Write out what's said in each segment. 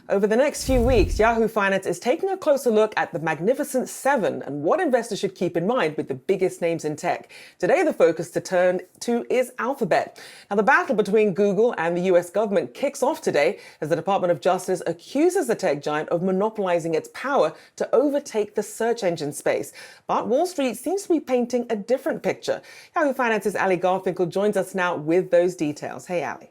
Over the next few weeks, Yahoo Finance is taking a closer look at the Magnificent Seven and what investors should keep in mind with the biggest names in tech. Today, the focus to turn to is Alphabet. Now, the battle between Google and the US government kicks off today as the Department of Justice accuses the tech giant of monopolizing its power to overtake the search engine space. But Wall Street seems to be painting a different picture. Yahoo Finance's Allie Garfinkle joins us now with those details. Hey, Allie.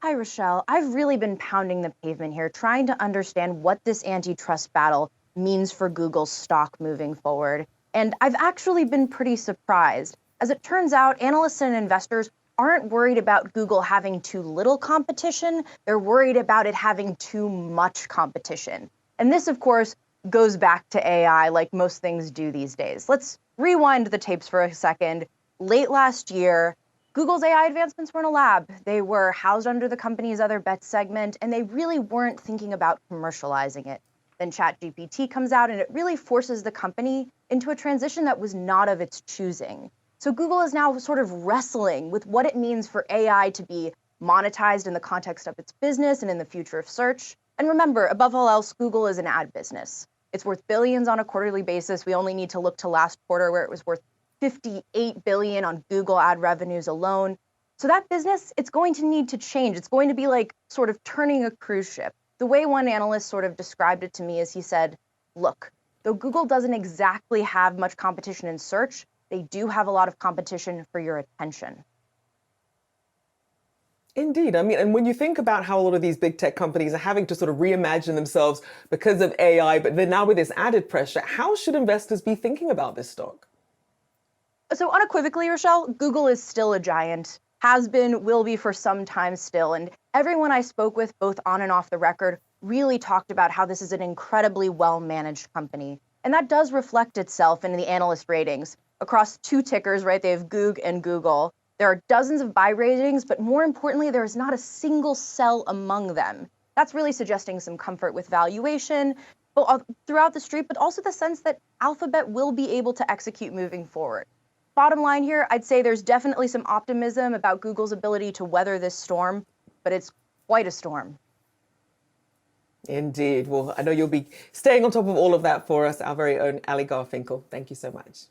Hi, Rochelle. I've really been pounding the pavement here, trying to understand what this antitrust battle means for Google's stock moving forward. And I've actually been pretty surprised. As it turns out, analysts and investors aren't worried about Google having too little competition. They're worried about it having too much competition. And this, of course, goes back to AI like most things do these days. Let's rewind the tapes for a second. Late last year, Google's AI advancements were in a lab. They were housed under the company's other bets segment, and they really weren't thinking about commercializing it. Then ChatGPT comes out, and it really forces the company into a transition that was not of its choosing. So Google is now sort of wrestling with what it means for AI to be monetized in the context of its business and in the future of search. And remember, above all else, Google is an ad business. It's worth billions on a quarterly basis. We only need to look to last quarter where it was worth $58 billion on Google ad revenues alone. So that business, it's going to need to change. It's going to be like sort of turning a cruise ship. The way one analyst sort of described it to me is he said, look, though Google doesn't exactly have much competition in search, they do have a lot of competition for your attention. Indeed. I mean, and when you think about how a lot of these big tech companies are having to sort of reimagine themselves because of AI, but then now with this added pressure, how should investors be thinking about this stock? So unequivocally, Rochelle, Google is still a giant, has been, will be for some time still. And everyone I spoke with, both on and off the record, really talked about how this is an incredibly well-managed company. And that does reflect itself in the analyst ratings. Across two tickers, right, they have GOOG and Google. There are dozens of buy ratings, but more importantly, there is not a single sell among them. That's really suggesting some comfort with valuation throughout the street, but also the sense that Alphabet will be able to execute moving forward. Bottom line here, I'd say there's definitely some optimism about Google's ability to weather this storm, but it's quite a storm. Indeed. Well, I know you'll be staying on top of all of that for us, our very own Allie Garfinkle. Thank you so much.